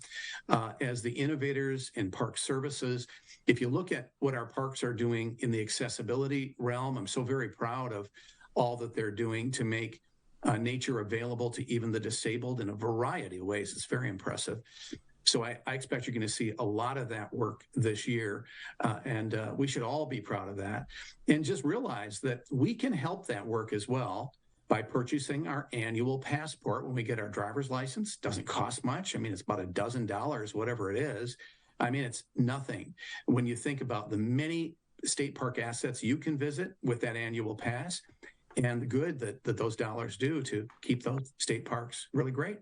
[SPEAKER 4] as the innovators in park services. If you look at what our parks are doing in the accessibility realm, I'm so very proud of all that they're doing to make nature available to even the disabled in a variety of ways. It's very impressive. So I expect you're going to see a lot of that work this year, and we should all be proud of that. And just realize that we can help that work as well by purchasing our annual passport when we get our driver's license. Doesn't cost much. I mean, it's about $12, whatever it is. I mean, it's nothing. When you think about the many state park assets you can visit with that annual pass and the good that those dollars do to keep those state parks really great.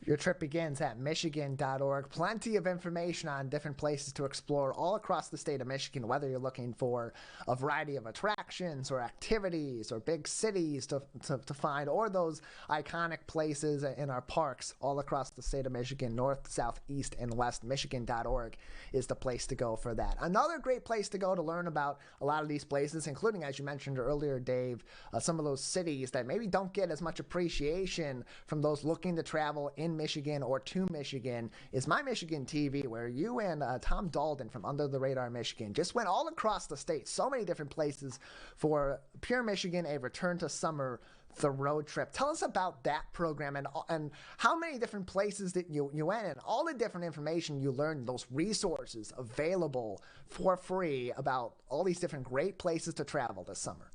[SPEAKER 1] Your trip begins at Michigan.org. Plenty of information on different places to explore all across the state of Michigan, whether you're looking for a variety of attractions or activities or big cities to find, or those iconic places in our parks all across the state of Michigan, north, south, east, and west. Michigan.org is the place to go for that. Another great place to go to learn about a lot of these places, including, as you mentioned earlier, Dave, some of those cities that maybe don't get as much appreciation from those looking to travel in Michigan or to Michigan, is My Michigan TV, where you and Tom Dalton from Under the Radar Michigan just went all across the state, so many different places for Pure Michigan, a return to summer, the road trip. Tell us about that program and how many different places that you went and all the different information you learned, those resources available for free about all these different great places to travel this summer.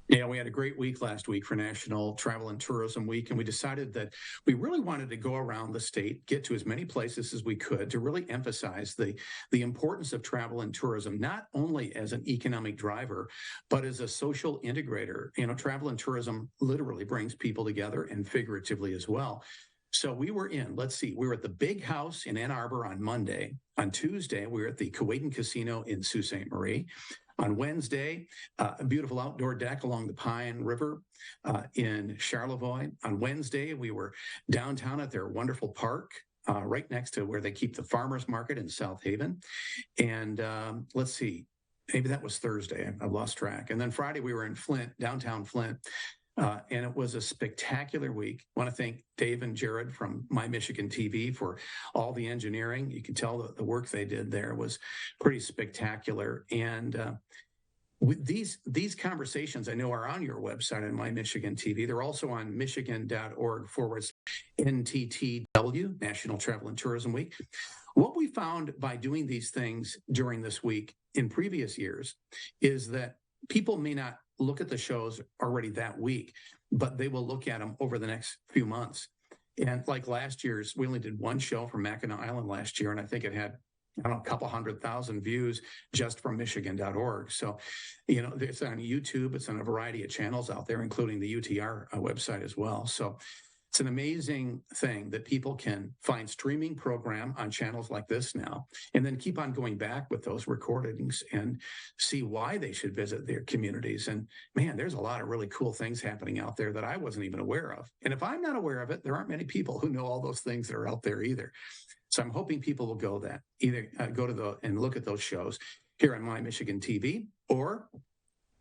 [SPEAKER 4] Yeah, we had a great week last week for National Travel and Tourism Week, and we decided that we really wanted to go around the state, get to as many places as we could to really emphasize the importance of travel and tourism, not only as an economic driver, but as a social integrator. Travel and tourism literally brings people together and figuratively as well. So we were we were at the Big House in Ann Arbor on Monday. On Tuesday, we were at the Kuwaitan Casino in Sault Ste. Marie. On Wednesday, a beautiful outdoor deck along the Pine River in Charlevoix. On Wednesday, we were downtown at their wonderful park right next to where they keep the farmers market in South Haven. And maybe that was Thursday. I've lost track. And then Friday, we were in Flint, downtown Flint. And it was a spectacular week. I want to thank Dave and Jared from My Michigan TV for all the engineering. You can tell the work they did there was pretty spectacular. And with these conversations, I know, are on your website on My Michigan TV. They're also on michigan.org/NTTW, National Travel and Tourism Week. What we found by doing these things during this week in previous years is that people may not look at the shows already that week, but they will look at them over the next few months. And like last year's, we only did one show from Mackinac Island last year, and I think it had, a couple 100,000 views just from Michigan.org. So, it's on YouTube. It's on a variety of channels out there, including the UTR website as well. So it's an amazing thing that people can find streaming program on channels like this now, and then keep on going back with those recordings and see why they should visit their communities. And man, there's a lot of really cool things happening out there that I wasn't even aware of. And if I'm not aware of it, there aren't many people who know all those things that are out there either. So I'm hoping people will go and look at those shows here on My Michigan TV or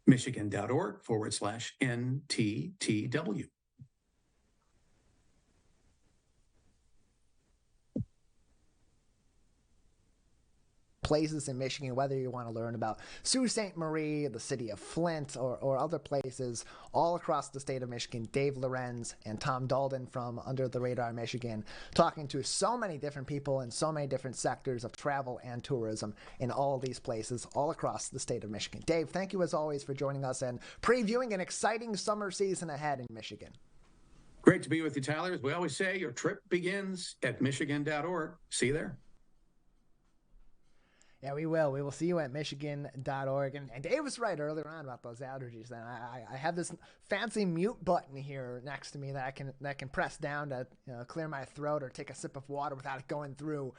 [SPEAKER 4] michigan.org/NTTW.
[SPEAKER 1] places in Michigan, whether you want to learn about Sault Ste. Marie, the city of Flint, or other places all across the state of Michigan. Dave Lorenz and Tom Dalden from Under the Radar Michigan, talking to so many different people in so many different sectors of travel and tourism in all of these places all across the state of Michigan. Dave, thank you as always for joining us and previewing an exciting summer season ahead in Michigan.
[SPEAKER 4] Great to be with you, Tyler. As we always say, your trip begins at michigan.org. See you there.
[SPEAKER 1] Yeah, we will. We will see you at michigan.org. And Dave was right earlier on about those allergies. And I have this fancy mute button here next to me that I can press down to clear my throat or take a sip of water without it going through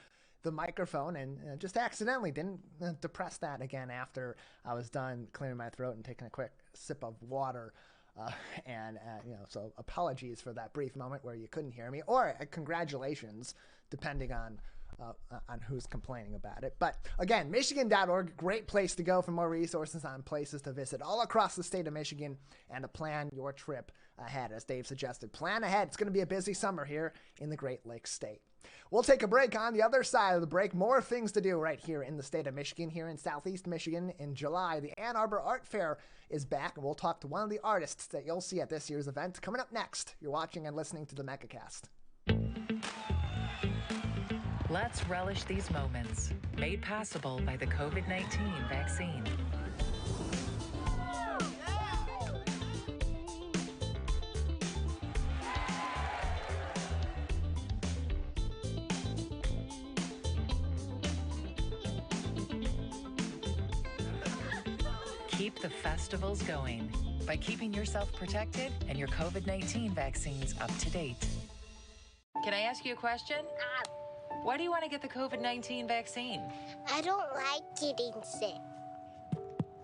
[SPEAKER 1] the microphone, and just accidentally didn't depress that again after I was done clearing my throat and taking a quick sip of water. So apologies for that brief moment where you couldn't hear me, or congratulations, depending on who's complaining about it. But again, michigan.org, great place to go for more resources on places to visit all across the state of Michigan and to plan your trip ahead. As Dave suggested, plan ahead. It's going to be a busy summer here in the Great Lakes state. We'll take a break. On the other side of the break, more things to do right here in the state of Michigan, here in Southeast Michigan. In July, the Ann Arbor Art Fair is back, and we'll talk to one of the artists that you'll see at this year's event. Coming up next, you're watching and listening to the Megacast.
[SPEAKER 3] Let's relish these moments, made possible by the COVID-19 vaccine. Keep the festivals going by keeping yourself protected and your COVID-19 vaccines up to date. Can I ask you a question? Why do you want to get the COVID-19 vaccine?
[SPEAKER 5] I don't like getting sick.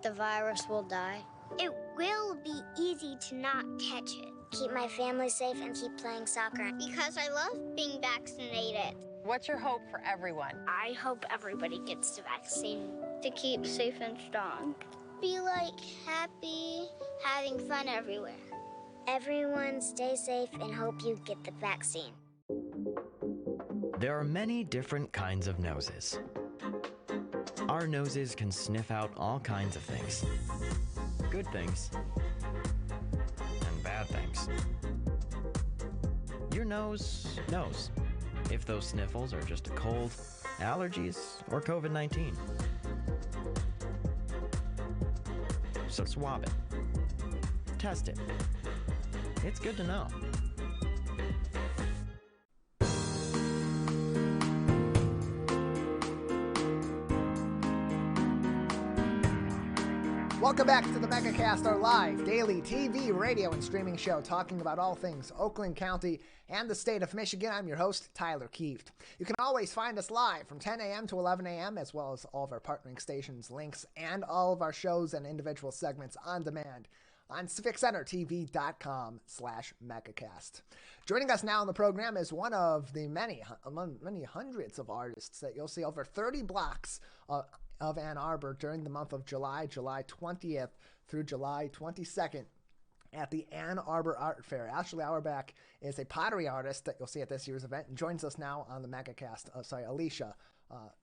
[SPEAKER 5] The virus will die. It will be easy to not catch it. Keep my family safe and keep playing soccer. Because I love being vaccinated.
[SPEAKER 3] What's your hope for everyone?
[SPEAKER 5] I hope everybody gets the vaccine to keep safe and strong. Be happy, having fun everywhere. Everyone stay safe and hope you get the vaccine.
[SPEAKER 6] There are many different kinds of noses. Our noses can sniff out all kinds of things. Good things and bad things. Your nose knows if those sniffles are just a cold, allergies, or COVID-19. So swab it. Test it. It's good to know.
[SPEAKER 1] Welcome back to the Megacast, our live daily TV, radio, and streaming show talking about all things Oakland County and the state of Michigan. I'm your host, Tyler Kieft. You can always find us live from 10 a.m. to 11 a.m., as well as all of our partnering stations, links, and all of our shows and individual segments on demand on civiccentertv.com/Megacast. Joining us now on the program is one of the many hundreds of artists that you'll see over 30 blocks of Ann Arbor during the month of July 20th through July 22nd at the Ann Arbor Art Fair. Alysha Auerbach is a pottery artist that you'll see at this year's event and joins us now on the Megacast. Alysha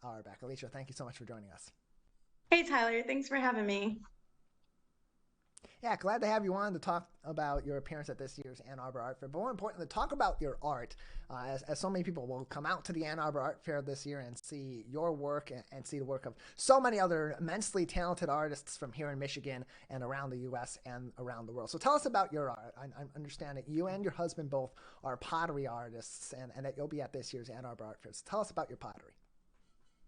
[SPEAKER 1] Auerbach. Alysha, thank you so much for joining us.
[SPEAKER 7] Hey, Tyler. Thanks for having me.
[SPEAKER 1] Yeah, glad to have you on to talk about your appearance at this year's Ann Arbor Art Fair. But more importantly, talk about your art, as so many people will come out to the Ann Arbor Art Fair this year and see your work and see the work of so many other immensely talented artists from here in Michigan and around the U.S. and around the world. So tell us about your art. I understand that you and your husband both are pottery artists and that you'll be at this year's Ann Arbor Art Fair. So tell us about your pottery.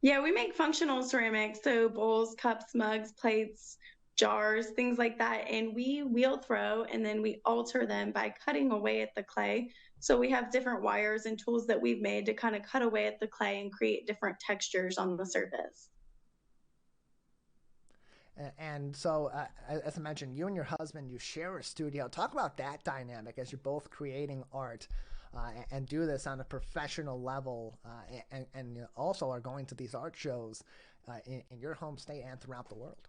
[SPEAKER 7] Yeah, we make functional ceramics, so bowls, cups, mugs, plates, jars, things like that. And we wheel throw and then we alter them by cutting away at the clay. So we have different wires and tools that we've made to kind of cut away at the clay and create different textures on the surface.
[SPEAKER 1] And so, as I mentioned, you and your husband, you share a studio. Talk about that dynamic as you're both creating art and do this on a professional level and you also are going to these art shows in your home state and throughout the world.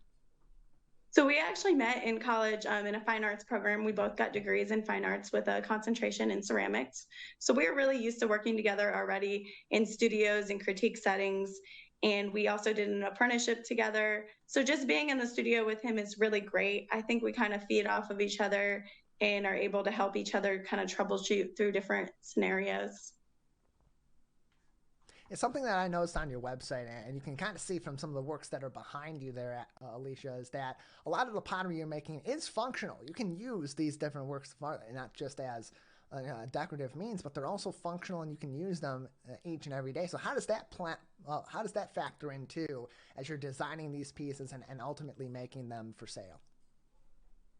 [SPEAKER 7] So we actually met in college in a fine arts program. We both got degrees in fine arts with a concentration in ceramics. So we were really used to working together already in studios and critique settings. And we also did an apprenticeship together. So just being in the studio with him is really great. I think we kind of feed off of each other and are able to help each other kind of troubleshoot through different scenarios.
[SPEAKER 1] It's something that I noticed on your website, and you can kind of see from some of the works that are behind you there, Alysha, is that a lot of the pottery you're making is functional. You can use these different works not just as decorative means, but they're also functional, and you can use them each and every day. So how does that factor in too as you're designing these pieces and ultimately making them for sale?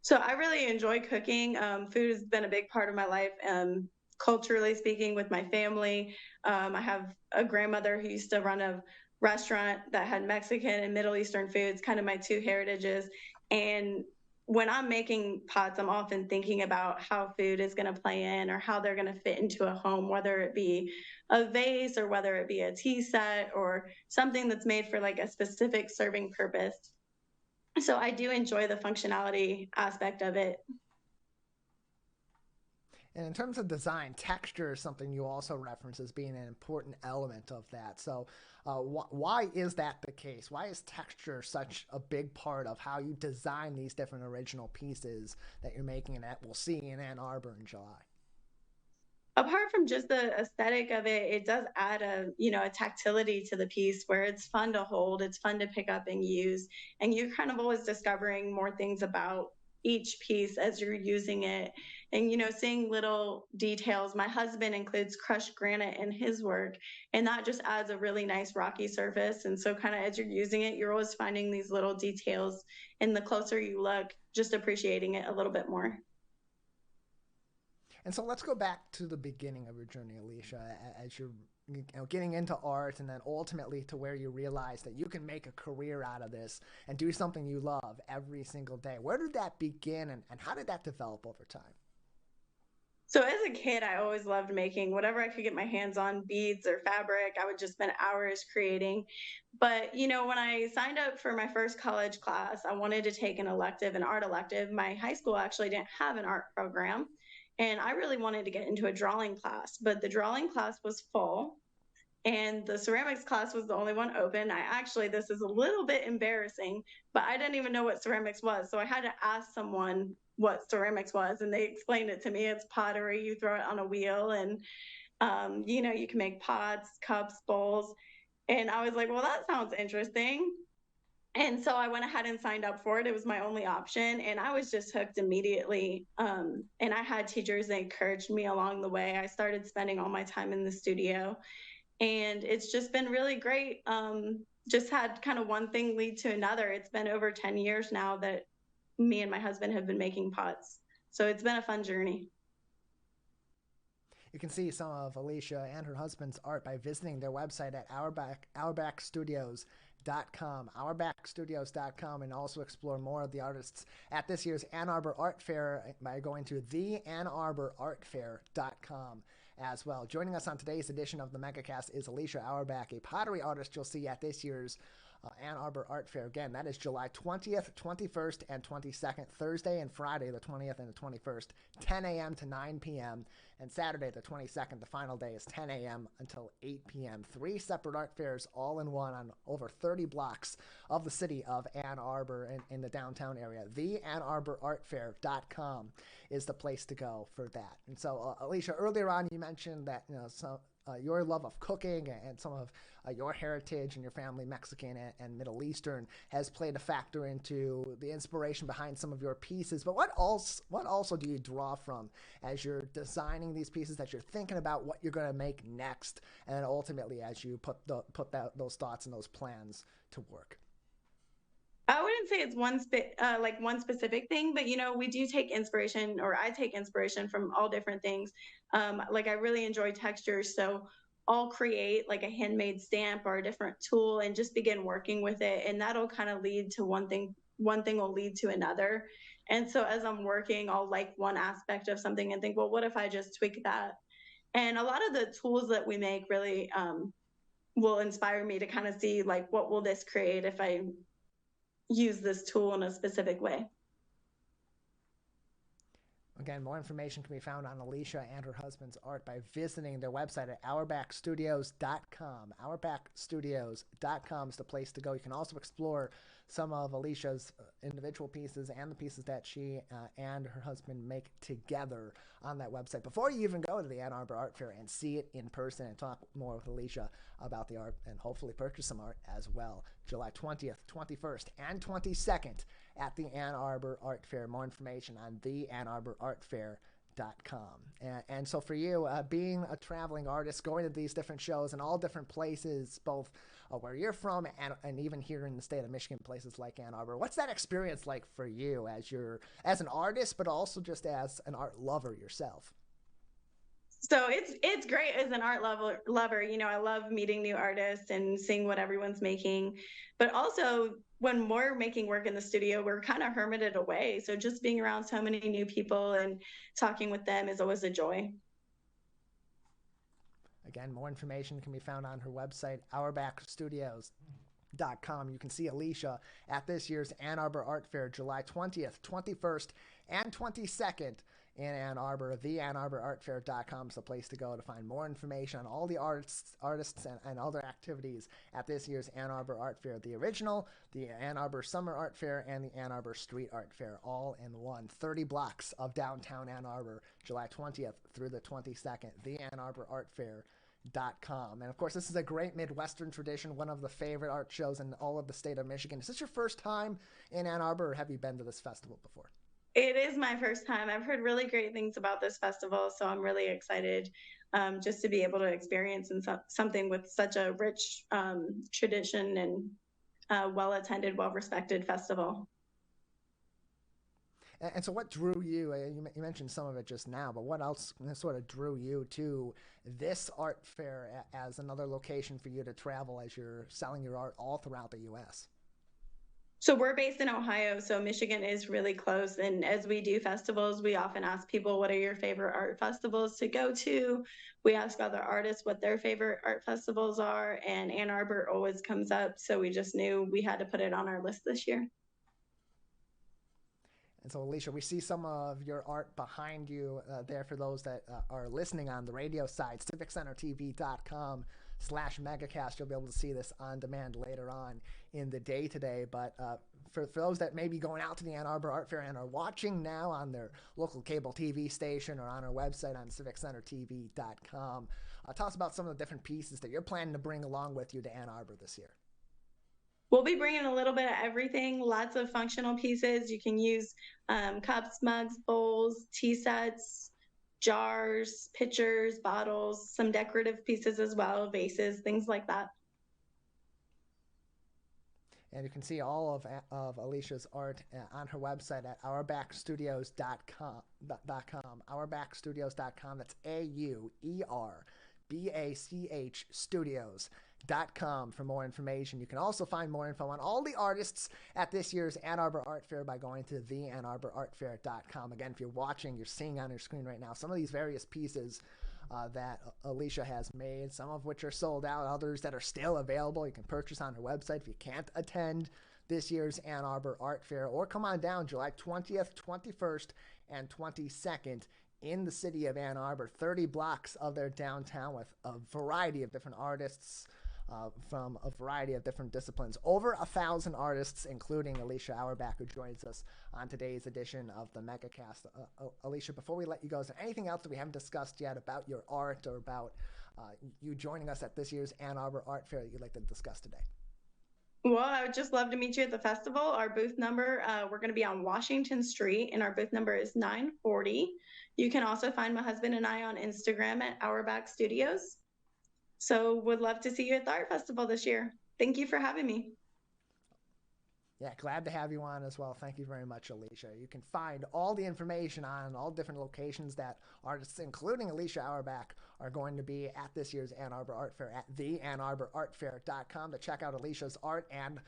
[SPEAKER 7] So I really enjoy cooking. Food has been a big part of my life. Culturally speaking, with my family, I have a grandmother who used to run a restaurant that had Mexican and Middle Eastern foods, kind of my two heritages. And when I'm making pots, I'm often thinking about how food is going to play in or how they're going to fit into a home, whether it be a vase or whether it be a tea set or something that's made for like a specific serving purpose. So I do enjoy the functionality aspect of it.
[SPEAKER 1] And in terms of design, texture is something you also reference as being an important element of that. So why is that the case? Why is texture such a big part of how you design these different original pieces that you're making and that we'll see in Ann Arbor in July?
[SPEAKER 7] Apart from just the aesthetic of it, it does add a tactility to the piece where it's fun to hold, it's fun to pick up and use, and you're kind of always discovering more things about each piece as you're using it. And seeing little details. My husband includes crushed granite in his work, and that just adds a really nice rocky surface. And so kind of as you're using it, you're always finding these little details, and the closer you look, just appreciating it a little bit more.
[SPEAKER 1] And so let's go back to the beginning of your journey, Alysha, as you're getting into art and then ultimately to where you realize that you can make a career out of this and do something you love every single day. Where did that begin, and how did that develop over time?
[SPEAKER 7] So as a kid, I always loved making whatever I could get my hands on, beads or fabric. I would just spend hours creating. But, when I signed up for my first college class, I wanted to take an art elective. My high school actually didn't have an art program. And I really wanted to get into a drawing class, but the drawing class was full and the ceramics class was the only one open. This is a little bit embarrassing, but I didn't even know what ceramics was. So I had to ask someone what ceramics was, and they explained it to me. It's pottery. You throw it on a wheel and, you can make pots, cups, bowls. And I was like, well, that sounds interesting. And so I went ahead and signed up for it. It was my only option. And I was just hooked immediately. And I had teachers that encouraged me along the way. I started spending all my time in the studio. And it's just been really great. Just had kind of one thing lead to another. It's been over 10 years now that me and my husband have been making pots. So it's been a fun journey.
[SPEAKER 1] You can see some of Alysha and her husband's art by visiting their website at auerbachstudios.com, and also explore more of the artists at this year's Ann Arbor Art Fair by going to theannarborartfair.com as well. Joining us on today's edition of the Megacast is Alysha Auerbach, a pottery artist you'll see at this year's Ann Arbor Art Fair. Again, that is July 20th, 21st, and 22nd, Thursday and Friday, the 20th and the 21st, 10 a.m. to 9 p.m., and Saturday, the 22nd, the final day, is 10 a.m. until 8 p.m. 3 separate art fairs, all in one, on over 30 blocks of the city of Ann Arbor in the downtown area. theannarborartfair.com is the place to go for that. And so, Alysha, earlier on, you mentioned that your love of cooking and some of your heritage and your family, Mexican and Middle Eastern, has played a factor into the inspiration behind some of your pieces. But what also do you draw from as you're designing these pieces, that you're thinking about what you're going to make next, and then ultimately as you put those thoughts and those plans to work?
[SPEAKER 7] I wouldn't say it's one specific thing, but we do take inspiration, or I take inspiration from all different things. I really enjoy textures, so I'll create like a handmade stamp or a different tool and just begin working with it, and that'll kind of lead to one thing will lead to another. And so as I'm working, I'll like one aspect of something and think, well, what if I just tweak that? And a lot of the tools that we make really will inspire me to kind of see like, what will this create if I use this tool in a specific way.
[SPEAKER 1] Again, more information can be found on Alysha and her husband's art by visiting their website at auerbachstudios.com. Auerbachstudios.com is the place to go. You can also explore some of Alysha's individual pieces and the pieces that she and her husband make together on that website before you even go to the Ann Arbor Art Fair and see it in person and talk more with Alysha about the art and hopefully purchase some art as well. July 20th, 21st, and 22nd at the Ann Arbor Art Fair. More information on theanarbor.artfair.com. And so for you, being a traveling artist, going to these different shows in all different places, both where you're from and even here in the state of Michigan, places like Ann Arbor, what's that experience like for you as an artist, but also just as an art lover yourself?
[SPEAKER 7] So it's great as an art lover. You know, I love meeting new artists and seeing what everyone's making. But also, when we're making work in the studio, we're kind of hermited away. So just being around so many new people and talking with them is always a joy.
[SPEAKER 1] Again, more information can be found on her website, auerbachstudios.com. You can see Alysha at this year's Ann Arbor Art Fair, July 20th, 21st, and 22nd in Ann Arbor. theanarborartfair.com is the place to go to find more information on all the artists and other activities at this year's Ann Arbor Art Fair. The original, the Ann Arbor Summer Art Fair, and the Ann Arbor Street Art Fair, all in one. 30 blocks of downtown Ann Arbor, July 20th through the 22nd. theanarborartfair.com. And of course, this is a great Midwestern tradition, one of the favorite art shows in all of the state of Michigan. Is this your first time in Ann Arbor, or have you been to this festival before?
[SPEAKER 7] It is my first time. I've heard really great things about this festival, so I'm really excited just to be able to experience something with such a rich tradition and well-attended, well-respected festival.
[SPEAKER 1] And so what drew you, you mentioned some of it just now, but what else sort of drew you to this art fair as another location for you to travel as you're selling your art all throughout the U.S.?
[SPEAKER 7] So we're based in Ohio, so Michigan is really close. And as we do festivals, we often ask people, what are your favorite art festivals to go to? We ask other artists what their favorite art festivals are, and Ann Arbor always comes up. So we just knew we had to put it on our list this year.
[SPEAKER 1] And so, Alysha, we see some of your art behind you there for those that are listening on the radio side, civiccentertv.com/megacast. You'll be able to see this on demand later on in the day today. But for those that may be going out to the Ann Arbor Art Fair and are watching now on their local cable TV station or on our website on civiccentertv.com, tell us about some of the different pieces that you're planning to bring along with you to Ann Arbor this year.
[SPEAKER 7] We'll be bringing a little bit of everything, lots of functional pieces. You can use cups, mugs, bowls, tea sets, jars, pitchers, bottles, some decorative pieces as well, vases, things like that.
[SPEAKER 1] And you can see all of Alysha's art on her website at auerbachstudios.com. auerbachstudios.com. That's AUERBACH Studios.com for more information. You can also find more info on all the artists at this year's Ann Arbor Art Fair by going to theanarborartfair.com. Again, if you're watching, you're seeing on your screen right now some of these various pieces that Alysha has made, some of which are sold out, others that are still available. You can purchase on her website if you can't attend this year's Ann Arbor Art Fair, or come on down July 20th, 21st, and 22nd in the city of Ann Arbor. 30 blocks of their downtown with a variety of different artists from a variety of different disciplines. Over 1,000 artists, including Alysha Auerbach, who joins us on today's edition of the Megacast. Alysha, before we let you go, is there anything else that we haven't discussed yet about your art or about you joining us at this year's Ann Arbor Art Fair that you'd like to discuss today?
[SPEAKER 7] Well, I would just love to meet you at the festival. Our booth number, we're going to be on Washington Street, and our booth number is 940. You can also find my husband and I on Instagram at Auerbach Studios. So would love to see you at the art festival this year. Thank you for having me.
[SPEAKER 1] Yeah, glad to have you on as well. Thank you very much, Alysha. You can find all the information on all different locations that artists, including Alysha Auerbach, are going to be at this year's Ann Arbor Art Fair at theanarborartfair.com to check out Alysha's art and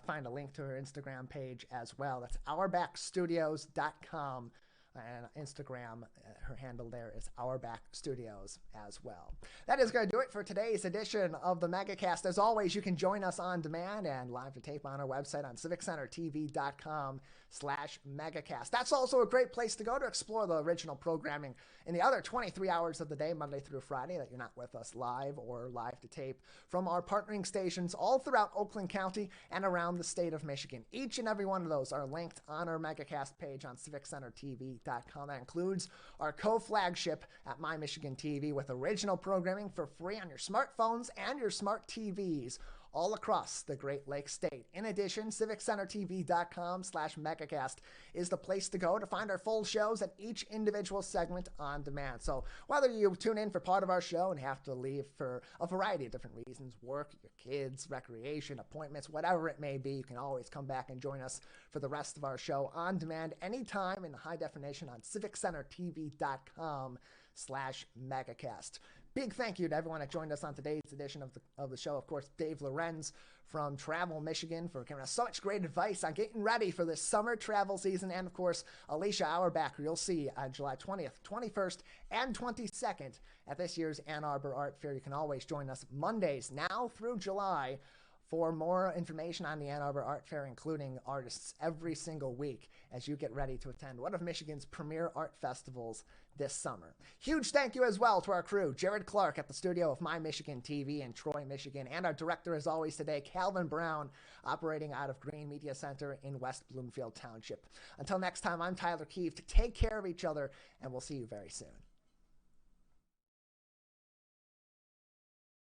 [SPEAKER 1] find a link to her Instagram page as well. That's auerbachstudios.com. And Instagram, her handle there is Auerbach Studios as well. That is going to do it for today's edition of the Megacast. As always, you can join us on demand and live to tape on our website on civiccentertv.com Megacast. That's also a great place to go to explore the original programming in the other 23 hours of the day, Monday through Friday, that you're not with us live or live to tape from our partnering stations all throughout Oakland County and around the state of Michigan. Each and every one of those are linked on our Megacast page on civiccentertv.com. That includes our co-flagship at My Michigan TV with original programming for free on your smartphones and your smart TVs all across the Great Lakes state. In addition, civiccentertv.com/megacast is the place to go to find our full shows and each individual segment on demand. So whether you tune in for part of our show and have to leave for a variety of different reasons, work, your kids, recreation, appointments, whatever it may be, you can always come back and join us for the rest of our show on demand anytime in high definition on civiccentertv.com/megacast. Big thank you to everyone that joined us on today's edition of the show. Of course, Dave Lorenz from Travel Michigan for giving us so much great advice on getting ready for this summer travel season. And of course, Alysha Auerbach, who you'll see on July 20th, 21st, and 22nd at this year's Ann Arbor Art Fair. You can always join us Mondays now through July for more information on the Ann Arbor Art Fair, including artists every single week as you get ready to attend one of Michigan's premier art festivals this summer. Huge thank you as well to our crew, Jared Clark at the studio of My Michigan TV in Troy, Michigan, and our director as always today, Calvin Brown, operating out of Green Media Center in West Bloomfield Township. Until next time, I'm Tyler Kieft. Take care of each other, and we'll see you very soon.